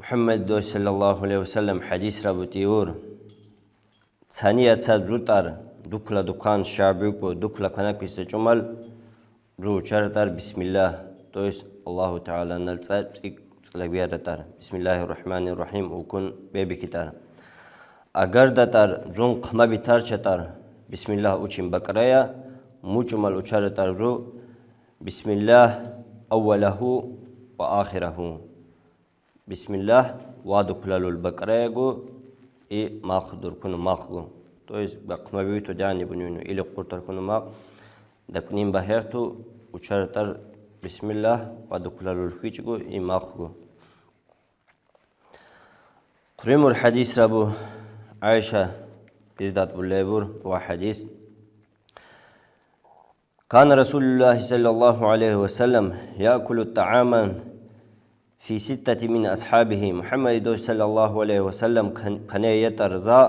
محمد دو صلى الله عليه وسلم حديث رابطيور ثانية تزوتر دكلا دكان شعبك ودكلا كنك يستجمل رو شرطر بسم الله تويس الله تعالى نلصق لبيارتر بسم الله الرحمن الرحيم وكن بيبكتر اگر دتر زون قما بيتر چتر بسم الله وچين بقريا مجمل وچرتر رو بسم الله اوله واخره بسم الله وادخلوا البقرة جو ماخذ كن ماخذ تويس بقما بيتو جاني بنينو إلى قرطر كن ماخ دكنين بهرتو وشرطر بسم الله وادخلوا الخيج جو ماخذ قريم الحديث ربو عائشة بيردات بالليبور وحديث كان رسول الله صلى الله عليه وسلم يأكل الطعام في ستة من أصحابه محمد صلى الله عليه وسلم كان يترزا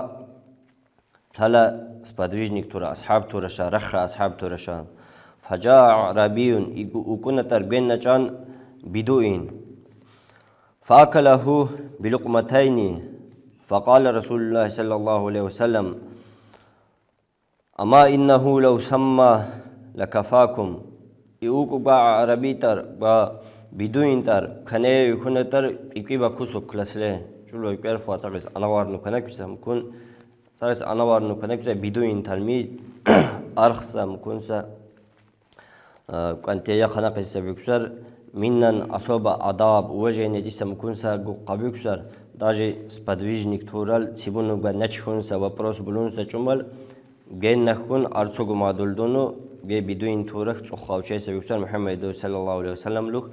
تلا سبادويجنك تورا أصحاب تورا شا رخا أصحاب تورا شا فجاء عربي وكنا تربين نجان بدوين فأكله بلقمتين فقال رسول الله صلى الله عليه وسلم أما إنه لو سمى لكفاكم يوكو با عربي تر با بدوين تر خنه يكون تر إكيبا كوسو كلاسله شلو يكير فاتساقس أنوار نكنا كيسا مكون ساقس أنوار نكنا كيسا بدوين تلمي أرخصا مكون سا كانتيا خنا قيسا بيكسر منن أصوب أداب وجه نجيسا مكون سا قبيكسر даже сподвижник турал цибуну ба начхун са вопрос булун са чумал ген нахун арцугу мадулдуну ге бидуин турах цухавче са биксар Мухаммад саллаллаху алейхи ва саллям лух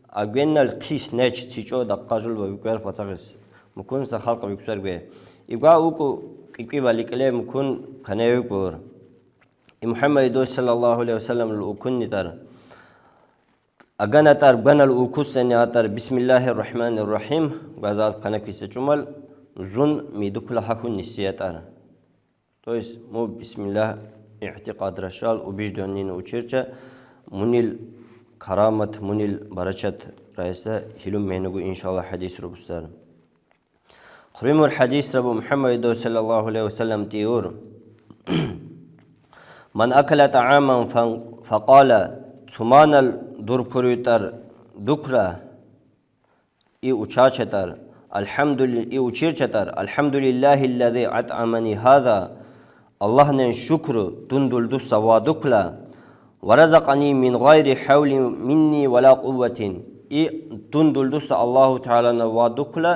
агеннал қис нач цичо да қажул ба бикар фатагис мукун са халқа биксар ге ига уку кики баликле мукун канею бор и Мухаммад саллаллаху алейхи ва саллям лукун нитар أجنتر بنال أوكسن ياتر بسم الله الرحمن الرحيم بعض كنا كيس جمل زن ميدوك لحكون نسيتار تويس مو بسم الله اعتقاد رشال وبيجدونين وشرچة منيل كرامة منيل بركة رئيسة هلوم منو إن شاء الله حديث ربصار خريم الحديث ربو محمد صلى الله عليه وسلم تيور من أكل طعاما فقال ثمان دور پرویتر دکرا ای اوچاچتر الحمدلله ای اوچیرچتر الحمدلله الذي اطعمني هذا الله نن شکر دندل دو سوا دکلا ورزقني من غير حول مني ولا قوة ای دندل دو س الله تعالى نوا دکلا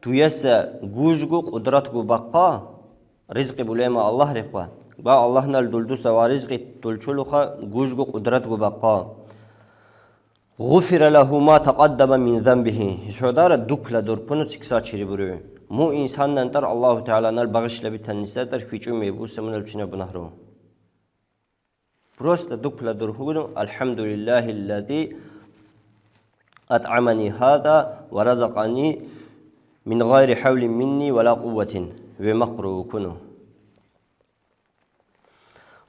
تویس گوجگو قدرت گو بقا رزق بولما الله رقوا با الله نل دل دو سوا رزق دلچلوخا گوجگو قدرت گو بقا غفر له ما تقدم من ذنبه شودار دكلا دور بنو تكسا چيري برو مو انسان ننتر الله تعالى نال بغش لبيتن نسر تر فيچو ميبوس من البسنا بنهرو بروست دكلا دور هو الحمد لله الذي أطعمني هذا ورزقني من غير حول مني ولا قوة ومقرو كنو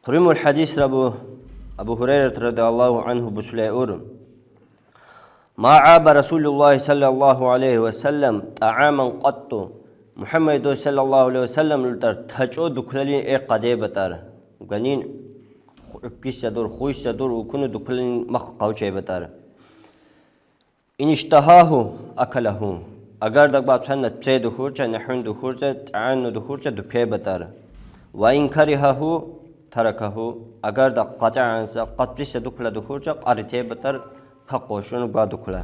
قريم الحديث ربو أبو هريرة رضي الله عنه بسلائور ما عاب رسول الله صلى الله عليه وسلم طعاما قط محمد صلى الله عليه وسلم لتر تجو دكلين اي قدي بتر غنين كيس دور خوش دور وكن دكلين مخ قوچي بتر ان اشتهاه اكله اگر دك باب سن تسي دخورچ نحن دخورچ تعن دخورچ دكي بتر وان كرهه تركه اگر دك قطع قطرس دكلا دخورچ قرتي بتر حقوشون بعدكلا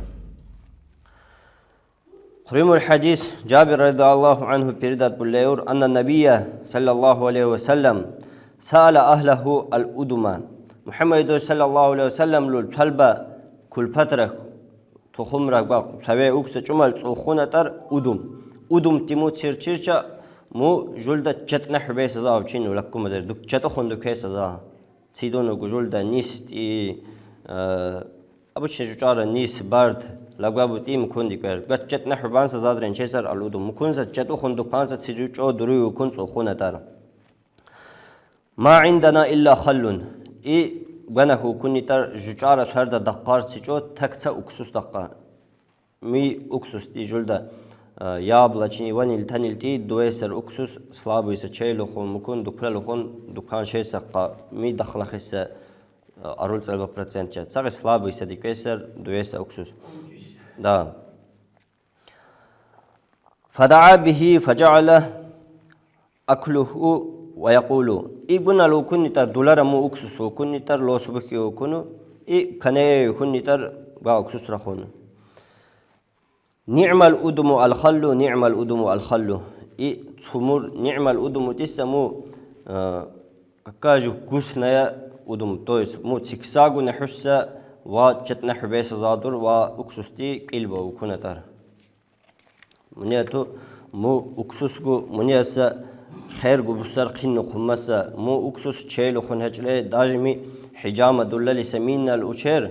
خريم الحديث جابر رضي الله عنه بردات بالليور أن النبي صلى الله عليه وسلم سأل أهله الأدمى محمد صلى الله عليه وسلم للطلبة كل فترة تخمرك باق سوي أكس جمل تخونة تر أدم تيمو تشيرشا مو جلدة جتنا حبيس زاو تشين ولكم مزر دك جتو خندو كيس زا سيدونو جلدة نيست أبو شجارة نيس بارد لقابو تيم كوندي كير قد نحبان سزادرين شيسر الودو مكون سجتو خندو كانسا تسجو دريو كنسو خونة تار ما عندنا إلا خلون إي غنهو كوني تر ججارة سرد دقار سجو تكسا أكسوس دقار مي أكسوس دي جلدا яблочный, ваниль, танилти, дуэсер, уксус, слабыйса, чейлухун, мукун, дукрелухун, дукан шейсаққа, ми дахлахиса, арул цалба процентча. Цаги слабыйса, диквесер, дуэса, уксус. Да. فدعا به فجعل أكله ويقول إبن لو كنتر دولار مو أكسس وكنتر لو سبكي وكنو كنيه كنتر با أكسس رخون نعم الأدم الخل نعم الأدم الخل تمر نعم الأدم تسمو كاجو كوسنايا أدم تويس مو تكساغو نحسا وجتنا حبيس زادر وأكسستي قلبه وكنتر منيتو مو أكسسكو منيسا خير بسر قين قمسا مو أكسس تشيلو خن هجلي داجمي حجامة دولالي سمينا الأشير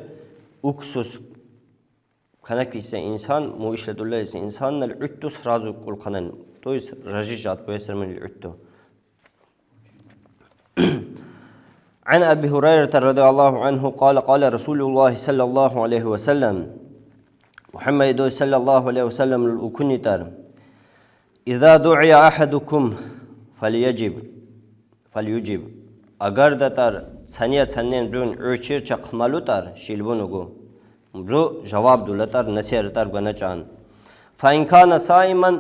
أكسس كنكيس إنسان مو إيش دولالي إنسان العتوس رازو كل قنن تويس رجيجات بيسر من العتو عن أبي هريرة رضي الله عنه قال قال رسول الله صلى الله عليه وسلم محمد صلى الله عليه وسلم الأكنتر إذا دعي أحدكم فليجب أجر دتر ثانية ثانية برون أرشير چقمالو تر شيلبونوغو برو جواب دولتر نسير تر غنچان فإن كان صائما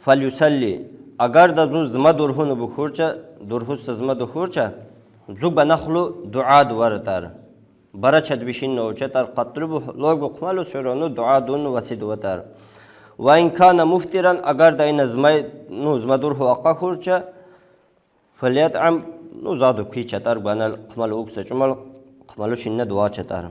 فليصلي أجر دزو زما درهونو بخورچا درهوس زما دخورچا زو بنخلو دعاء دورتر برا چد بشین نوچتر قطرب لوگ بقمالو سرونو دعا دون وسید وتر و این کان مفترن اگر دین زمدور هو اقا خورچه فلیطعم نو زادو کی چتر بنال قمالو اوکس چمال قمالو شین دعا چتر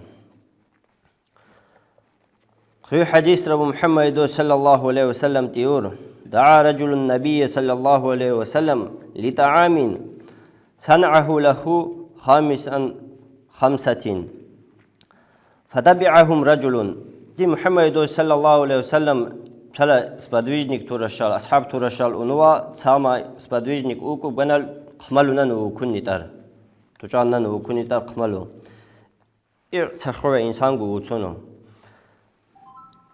خي حديث رب محمد صلى الله عليه وسلم تيور دعا رجل النبي صلى الله عليه وسلم لطعام صنعه له خمسة فتبعهم رجل دي محمد صلى الله عليه وسلم تلا سبادويجنيك تورشال أصحاب تورشال أنوا ساما سبادويجنيك أوكو بنال قملونا نوكوني تار تجانا نوكوني تار قملو تخوى إنسان قوتونو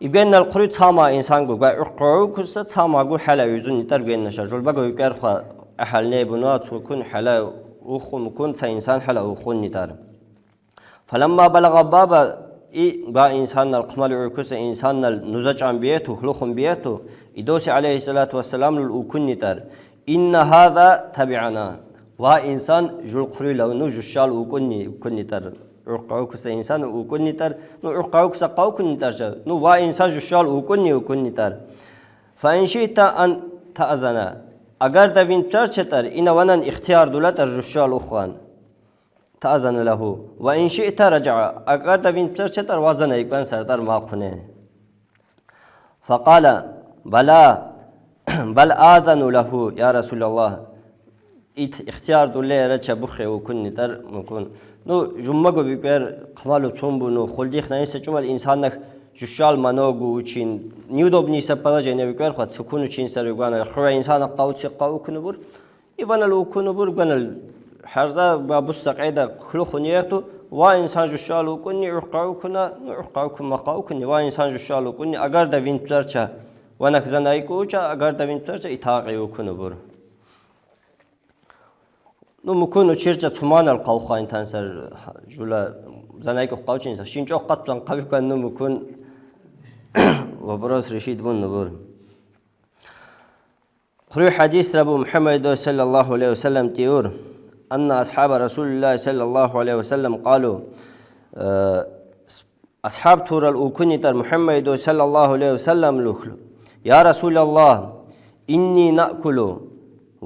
يبين القريت ساما إنسان قو بقرو كسر ساما قو حلا يزون تار بين نشجول بقى يكرخ أحلنا بنات وكون حلا أخو مكون إنسان حلا أخو نتار فلما بلغ بابا با إنسان القمل عكس إنسان النزج عن بيته خلقهم بيته إدوس عليه الصلاة والسلام للأكون نتار إن هذا تبعنا وإنسان جل قري لو نجشال أكون نتار عكس إنسان أكون نتار نو عكس قاوكن نتار نو وإنسان جشال أكون نتار فإن شئت أن تأذنا أجر دبين ترشتر إن ونن اختيار دولت الجشال أخوان تأذن له وإن شئت رجع أجر دبين ترشتر وزن يكون سردار ما خنه فقال بلا بل آذن له يا رسول الله اختيار دولة رجع بخي وكن نتر مكون نو جمعة بيبر قمالو تنبو نو خلديخ نايسة جمال إنسان جشال منوغو وچين نيودوب نيسا پلا جينه بيكر خد سكونو چين سر بيگوانا خواه إنسان قاوتي قاو کنو بور إيوانا لو کنو بور گوانا حرزا بابوس قاعدة خلو خنيرتو وا إنسان جشال وكني عقاو كنا عقاو كم مقاو كني وا إنسان جشال وكني أجر دفين ترچا ونك زنايكو چا أجر دفين ترچا إتاقي وكنو بور نو مكونو چرچا ثمان القاوخا إنسان سر جولا زنايكو قاوچين سر شينچو قطلان قبي كن نو مكون وبراس رشيد بن نبور قري حديث رب محمد صلى الله عليه وسلم تيور أن أصحاب رسول الله صلى الله عليه وسلم قالوا أصحاب تور الأوكنتر محمد صلى الله عليه وسلم لخلو يا رسول الله إني نأكل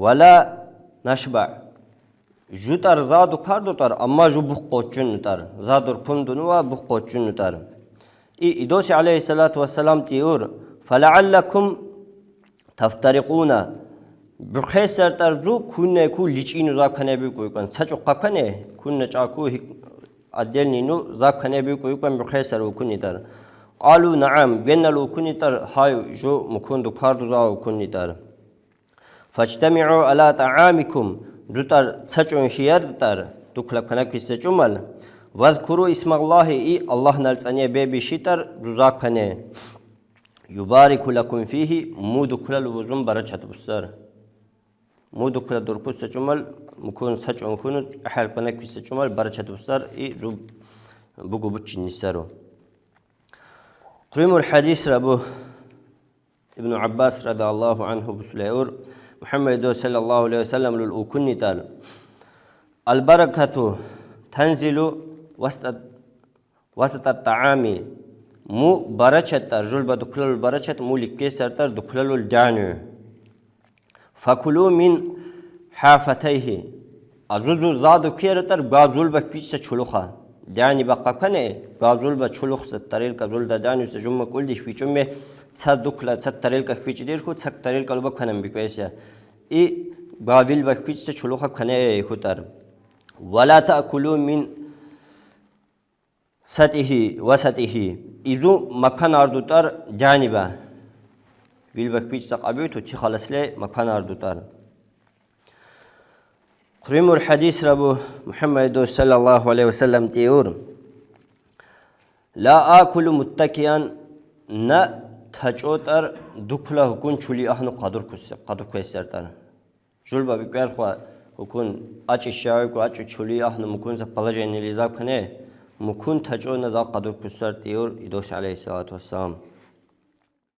ولا نشبع جوتر زادو كاردوتر أما جو بقوچنتر زادور پندنوا بقوچنتر إدوس عليه الصلاة والسلام تيور فلعلكم تفترقون بخيسر ترزو كونه كل ليچينو زاب كنه بي کوي كن سچو قكنه كونه چاكو ادلني نو زاب كنه بي کوي كن بخيسر وكني تر قالوا نعم بين لو كني تر هاي جو مكون دو كاردو زاو كني تر فاجتمعوا على طعامكم دوتر سچون خيار تر دوكلا كنه كيس چمل واذكروا اسم الله الله نلصنيه بي شيتر زاب كنه يبارك لكم فيه مود كل الوزن برشة بسر مود كل دربوس جمل مكون سج مكون أحد بنك في جمل برشة بسر إيه رب بقو بتش نسرو قريم الحديث ربو ابن عباس رضي الله عنه بسليور محمد صلى الله عليه وسلم للأكون تال البركة تنزل وسط الطعام مو بركة رجل بدخل البركة مو لكسر تر دخل الجانو فكلوا من حافتيه أزوج زاد كيرتر غازول بفيش شلوخا يعني بقى كنه غازول بشلوخ ستريل كزول دانيو سجوم كل دي فيشوم مه تصدقلا تصدريل كفيش دير خود تصدريل كلو بكنم بكويسيا إي غازول بفيش شلوخا كنه يخوتر ولا تأكلوا من سطحه وسطه إذو مكان أردوتر جانبه بالبكبيج سقابيتو تي خلص لي مكان أردوتر قريم الحديث ربو محمد صلى الله عليه وسلم تيور لا آكل متكئا نا تجوتر دكلا هكون شولي أهنو قدر كويسرتر جلبا بيقال خوا هكون أج الشاوي أج شولي أهنو مكون زبالجين اللي زاب كنه مكون تجو نزاق قدر كويسر تيور إدوس عليه الصلاة والسلام